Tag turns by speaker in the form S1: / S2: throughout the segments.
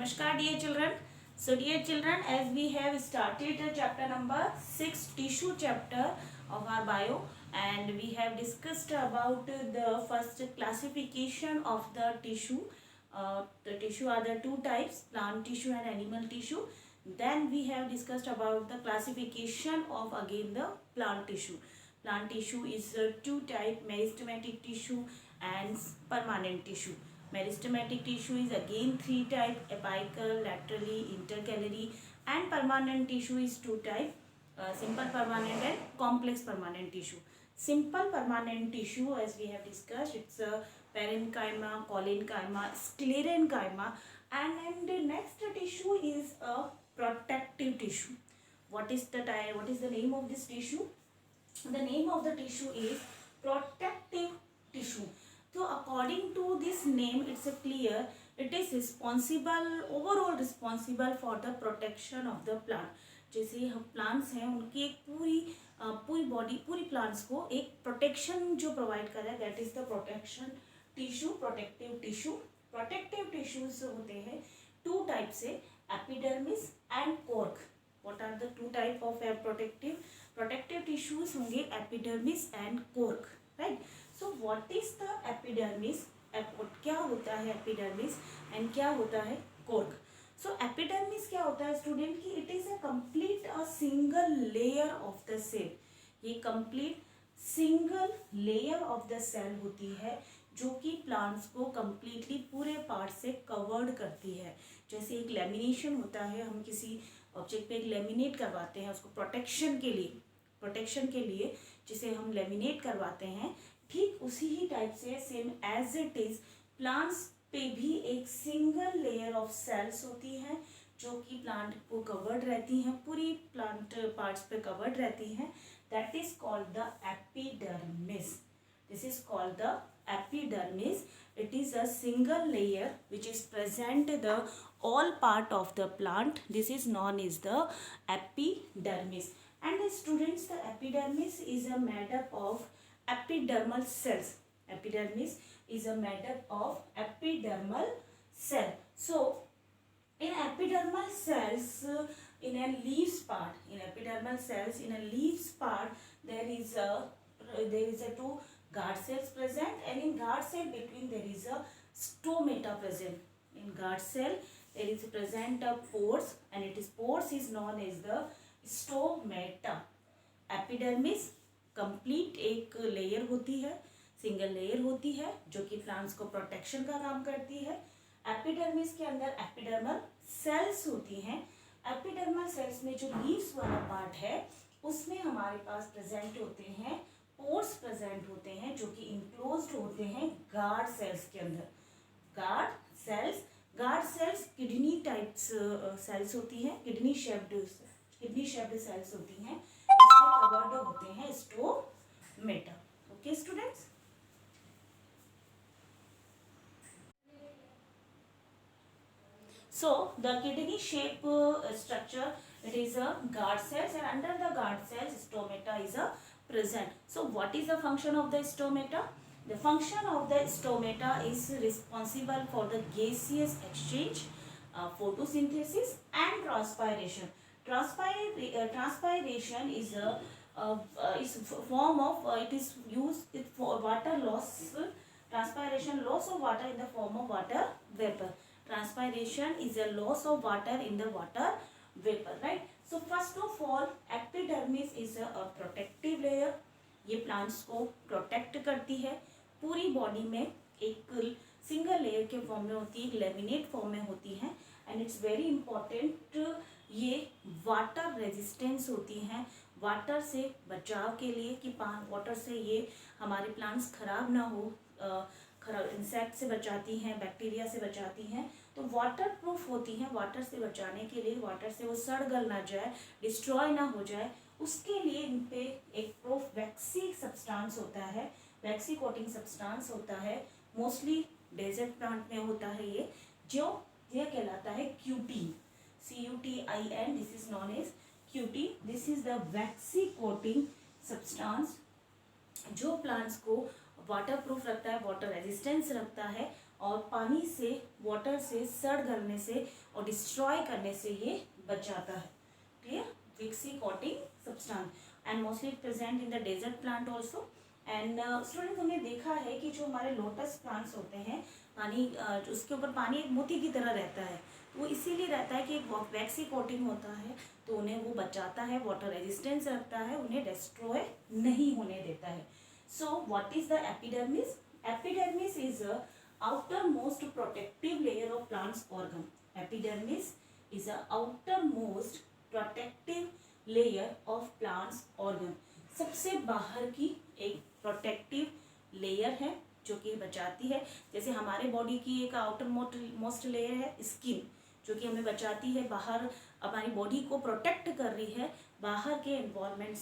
S1: Namaskar dear children. So dear children, as we have started the chapter number 6, tissue chapter of our bio, and we have discussed about the first classification of the tissue. The tissue are the two types, plant tissue and animal tissue. Then we have discussed about the classification of again the plant tissue. Plant tissue is two type, meristematic tissue and permanent tissue. Meristematic tissue is again three type, apical, laterally, intercalary, and permanent tissue is two type, simple permanent and complex permanent tissue. Simple permanent tissue, as we have discussed, it's a parenchyma, collenchyma, sclerenchyma, and the next tissue is a protective tissue. What is the name of this tissue? The name of the tissue is protective tissue. So according to this name, it's a clear it is overall responsible for the protection of the plant. जैसे हम plants हैं उनकी एक पूरी body, पूरी plants को एक protection जो प्रोवाइड कर रहा है, that is the protection tissue, protective tissue. Protective tissues होते हैं टू टाइप से, epidermis and cork. What are the two type of protective tissues होंगे? Epidermis and cork, right. So what is the epidermis? क्या होता है epidermis and क्या होता है कॉर्क? सो एपिडर्मिस क्या होता है स्टूडेंट की? It is a complete a single layer of the cell. ये complete single layer of the cell होती है जो कि प्लांट्स को कंप्लीटली पूरे पार्ट से कवर्ड करती है. जैसे एक लेमिनेशन होता है, हम किसी ऑब्जेक्ट पे एक लेमिनेट करवाते हैं उसको प्रोटेक्शन के लिए जिसे हम लेमिनेट करवाते हैं, ठीक उसी ही टाइप से same as it is plants पे भी एक सिंगल लेयर ऑफ सेल्स होती हैं जो कि प्लांट को कवर्ड रहती हैं, पूरी प्लांट पार्ट्स पे कवर्ड रहती हैं. That is called the epidermis. This is called the epidermis. It is a single layer which is present the all part of the plant. This is known as the epidermis. And the students, the epidermis is a made up of epidermal cells. Epidermis is a made up of epidermal cell. So in epidermal cells, in a leaves part, there is a two guard cells present, and in guard cell between there is a stomata present. In guard cell there is present a pores, and pores is known as the stomata. Epidermis complete एक layer होती है, single layer होती है जो कि plants को protection का काम करती है. एपिडर्मिस के अंदर एपिडर्मल सेल्स होती हैं. एपिडर्मल सेल्स में जो लीव्स वाला पार्ट है उसमें हमारे पास प्रेजेंट होते हैं पोर्स प्रेजेंट होते हैं जो कि इनक्लोज्ड होते हैं गार्ड सेल्स के अंदर. Guard cells kidney types cells होती हैं, किडनी शेप्ड सेल्स होती हैं, इसमें कवर्ड होते हैं stomata. Okay students. So the kidney shape structure, it is a guard cells, and under the guard cells stomata is a present. So what is the function of the stomata? The function of the stomata is responsible for the gaseous exchange, photosynthesis and transpiration. Transpiration is a form of it is used for water loss. Transpiration, loss of water in the form of water vapor. Transpiration is a loss of water in the water vapor, right? So first of all, epidermis is a protective layer. ये plants को protect करती है. पूरी body में एक single layer के form में होती है, एक लेमिनेट फॉर्म में होती है, एंड इट्स वेरी इंपॉर्टेंट. ये वाटर रेजिस्टेंस होती हैं, वाटर से बचाव के लिए कि वाटर से ये हमारे प्लांट्स खराब ना हो, इंसेक्ट से बचाती हैं, बैक्टीरिया से बचाती हैं. तो वाटर प्रूफ होती हैं. वाटर से बचाने के लिए, वाटर से वो सड़ गल ना जाए, डिस्ट्रॉय ना हो जाए, उसके लिए इन पे एक प्रूफ वैक्सी सब्सटेंस होता है, वैक्सी कोटिंग सब्सटेंस होता है. मोस्टली डेजर्ट प्लांट में होता है ये कहलाता है cutin, CUTIN. This is known as cutin. This is the waxy coating substance जो प्लांट्स को वाटर प्रूफ रखता है, वाटर रेजिस्टेंस रखता है, और पानी से, वाटर से सड़ गलने से और डिस्ट्रॉय करने से ये बचाता है। Clear? Waxy coating substance and mostly present in the desert plant also. And student हमने देखा है कि जो हमारे लोटस प्लांट्स होते हैं, पानी उसके ऊपर पानी एक मोती की तरह रहता है, वो इसीलिए रहता है कि एक वैक्सी कोटिंग होता है, तो उन्हें वो बचाता है, वाटर रेजिस्टेंस रखता है, उन्हें डिस्ट्रॉय नहीं होने देता है। सो what is the epidermis? Epidermis is a outermost protective layer of plants organ. Epidermis is a outermost protective layer of plants organ. सबसे बाहर की एक प्रोटेक्टिव लेयर है जो कि बचाती है। जैसे हमारे बॉडी की एक आउटर मोस्ट लेयर है स्किन, जो कि हमें बचाती है, बाहर हमारी बॉडी को प्रोटेक्ट कर रही है, बाहर के एनवायरनमेंट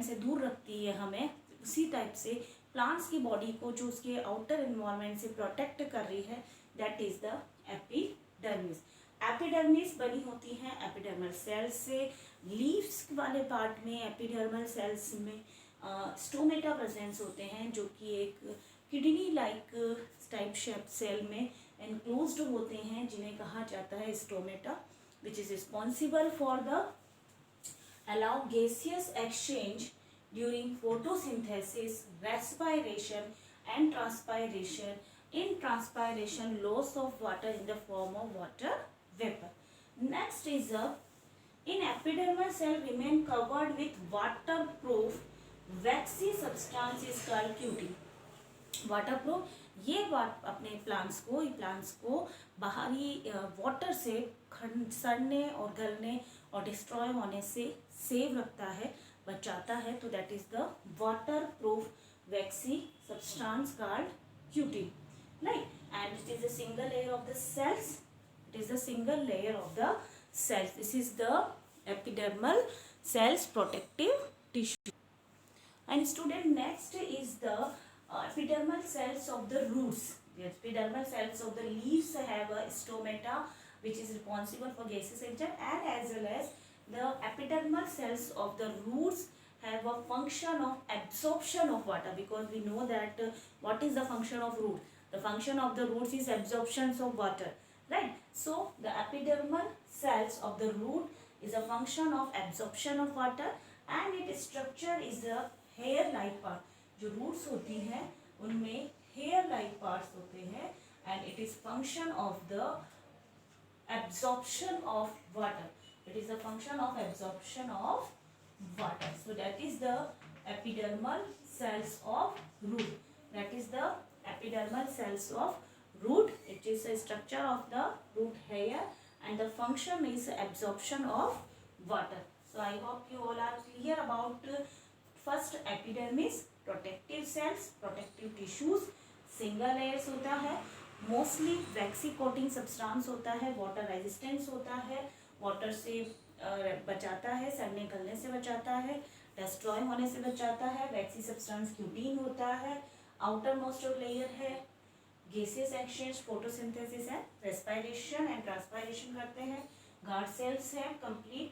S1: से दूर रखती है हमें। उसी टाइप से प्लांट्स की बॉडी को जो उसके आउटर एनवायरनमेंट से प्रोटेक्ट कर रही है, that is the epidermis. Epidermis बनी होती है एपिडर्मल सेल्स से। लीव्स वाले पार्ट में एपिडर्मल सेल्स में स्टोमेटा प्रेजेंस होते हैं, जो कि एक kidney like type shape cell में एनक्लोज्ड होते हैं, जिन्हें कहा जाता है stomata, which is responsible for the allow gaseous exchange during photosynthesis, respiration and transpiration. In transpiration, loss of water in the form of water vapor. Next is in epidermal cell remain covered with waterproof waxy substance is called cutin. Waterproof, ये अपने plants को बाहरी water से सड़ने और गलने और destroy होने से सेव रखता है, बचाता है। तो that is the waterproof waxy substance called cutin, right? And it is a single layer of the cells, this is the epidermal cells protective tissue. And student next is the epidermal cells of the roots. The epidermal cells of the leaves have a stomata which is responsible for gaseous exchange, and as well as the epidermal cells of the roots have a function of absorption of water, because we know that what is the function of root? The function of the roots is absorption of water, right? So the epidermal cells of the root is a function of absorption of water, and its structure is a hair like part. जो roots होती हैं उनमें hair like parts होते हैं, and it is function of the absorption of water. It is the function of absorption of water. So that is the epidermal cells of root. It is a structure of the root hair, and the function is absorption of water. So I hope you all are clear about first epidermis. Protective cells, protective tissues, single layers होता है, mostly वैक्सी coating substance होता है, water resistance होता है, water से बचाता है, सड़ने गलने से बचाता है, डिस्ट्रॉय होने से बचाता है। वैक्सी सब्सटेंस क्यूटीन होता है, आउटर मोस्ट लेयर है, गैसेस एक्सचेंज, फोटोसिंथेसिस है, रेस्पिरेशन एंड ट्रांसपायरेशन करते हैं। गार्ड सेल्स है complete,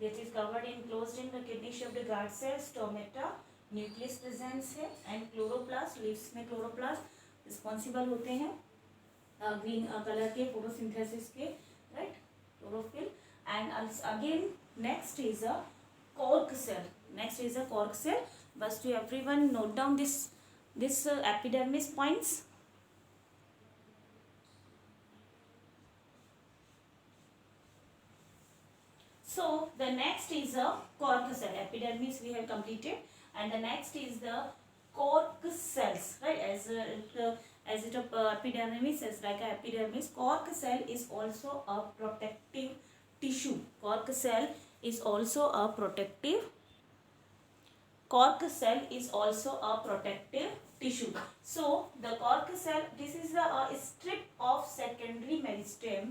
S1: this is covered in closed in the kidney shaped guard cells, stomata, nucleus presence है, एंड क्लोरोप्लास्ट, लीव्स में chloroplast responsible होते हैं green colour के फोटोसिंथेसिस के, right? Chlorophyll. And again next is a cork cell. बस to everyone note down this epidermis points. So the next is a cork cell. Epidermis we have completed, and the next is the cork cells, right? As epidermis is like a epidermis, cork cell is also a protective tissue. Cork cell is also a protective tissue. So the cork cell, this is a strip of secondary meristem,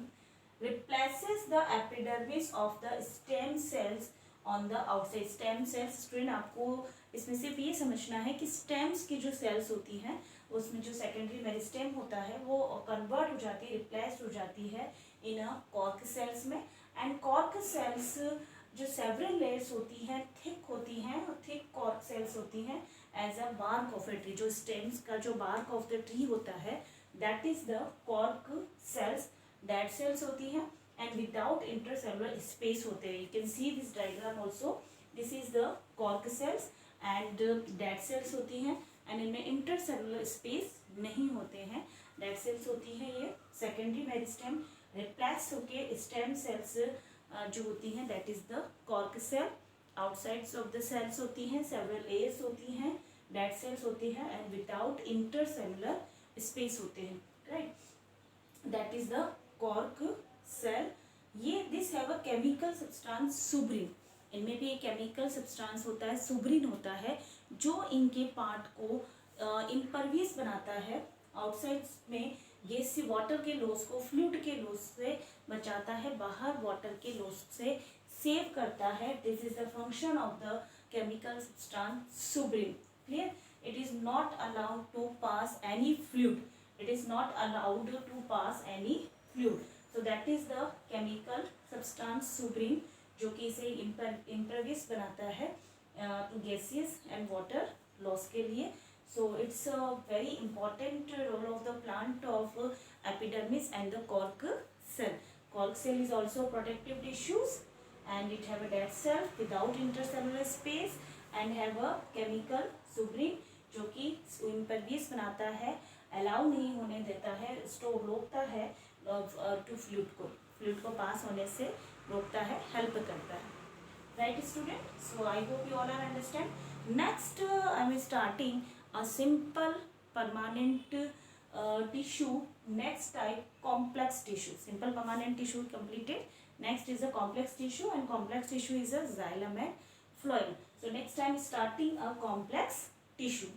S1: replaces the epidermis of the stem cells on the outside. Stem cells, student आपको इसमें सिर्फ ये समझना है कि stems की जो sales होती हैं उसमें जो सेकेंडरी मेरिस्टेम होता है वो कन्वर्ट हो जाती है, रिप्लेस हो जाती है इन कॉर्क सेल्स में. एंड कॉर्क सेल्स जो सेवरल लेयर्स होती हैं, थिक होती हैं, थिक कॉर्क सेल्स होती हैं as a bark of a tree. जो स्टेम्स का जो बार्क ऑफ द ट्री होता है that is the cork cells. Dead cells होती हैं एंड विदाउट इंटरसेलुलर स्पेस होते हैं. You can see this diagram also. This is the cork cells and dead cells होती हैं एंड इनमें इंटरसेलुलर स्पेस नहीं होते हैं. डेड सेल्स होती हैं ये सेकेंडरी मेरिस्टेम. रिप्लेस होके स्टेम सेल्स जो होती हैं that is the cork cell. Outsides of the cells होती हैं, सेवरल लेयर्स होती हैं, डेड सेल्स होती हैं एंड विदाउट इंटरसेलुलर स्पेस होते हैं. Right, that is the cork cell. ये this have a chemical substance suberin. इनमें भी एक केमिकल सब्सटेंस होता है, सुब्रिन होता है, जो इनके पार्ट को इम्परवियस बनाता है. आउटसाइड में ये से वाटर के लॉस को फ्लूइड के लॉस से बचाता है, बाहर वाटर के लॉस से सेव करता है. This is the function of the chemical substance suberin. Clear? It is not allowed to pass any fluid. It is not allowed to pass any fluid. So that is the chemical substance suberin, जो कि इसे impervious बनाता है to gases and water loss के लिए. So it's a very important role of the plant of epidermis and the cork cell. Cork cell is also protective tissues and it have a dead cell without intercellular space and have a chemical सुब्रिन, जो कि impervious बनाता है, allow नहीं होने देता है, store रोकता है टू फ्लूइड को पास होने से रोकता है, हेल्प करता है. Right student? So I hope you all are understand. Next I am starting a simple permanent tissue. Next type, complex tissue. Simple permanent tissue completed. Next is a complex tissue, and complex tissue is a xylem and phloem. So next time starting a complex tissue.